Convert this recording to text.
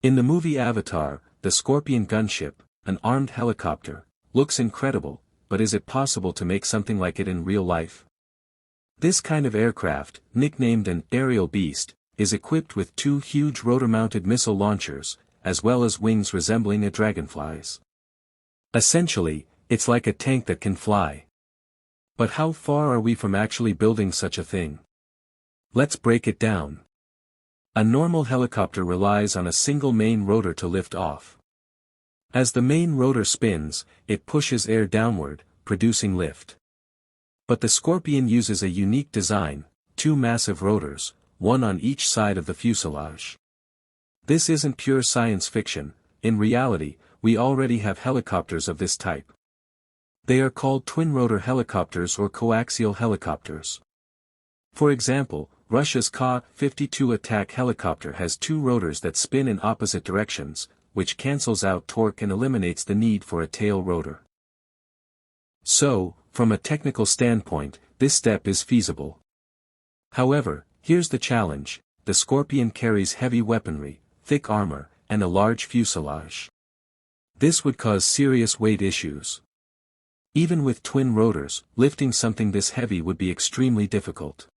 In the movie Avatar, the Scorpion Gunship, an armed helicopter, looks incredible, but is it possible to make something like it in real life? This kind of aircraft, nicknamed an aerial beast, is equipped with two huge rotor-mounted missile launchers, as well as wings resembling a dragonfly's. Essentially, it's like a tank that can fly. But how far are we from actually building such a thing? Let's break it down. A normal helicopter relies on a single main rotor to lift off. As the main rotor spins, it pushes air downward, producing lift. But the Scorpion uses a unique design, two massive rotors, one on each side of the fuselage. This isn't pure science fiction. In reality, we already have helicopters of this type. They are called twin-rotor helicopters or coaxial helicopters. For example, Russia's Ka-52 attack helicopter has two rotors that spin in opposite directions, which cancels out torque and eliminates the need for a tail rotor. So, from a technical standpoint, this step is feasible. However, here's the challenge: the Scorpion carries heavy weaponry, thick armor, and a large fuselage. This would cause serious weight issues. Even with twin rotors, lifting something this heavy would be extremely difficult.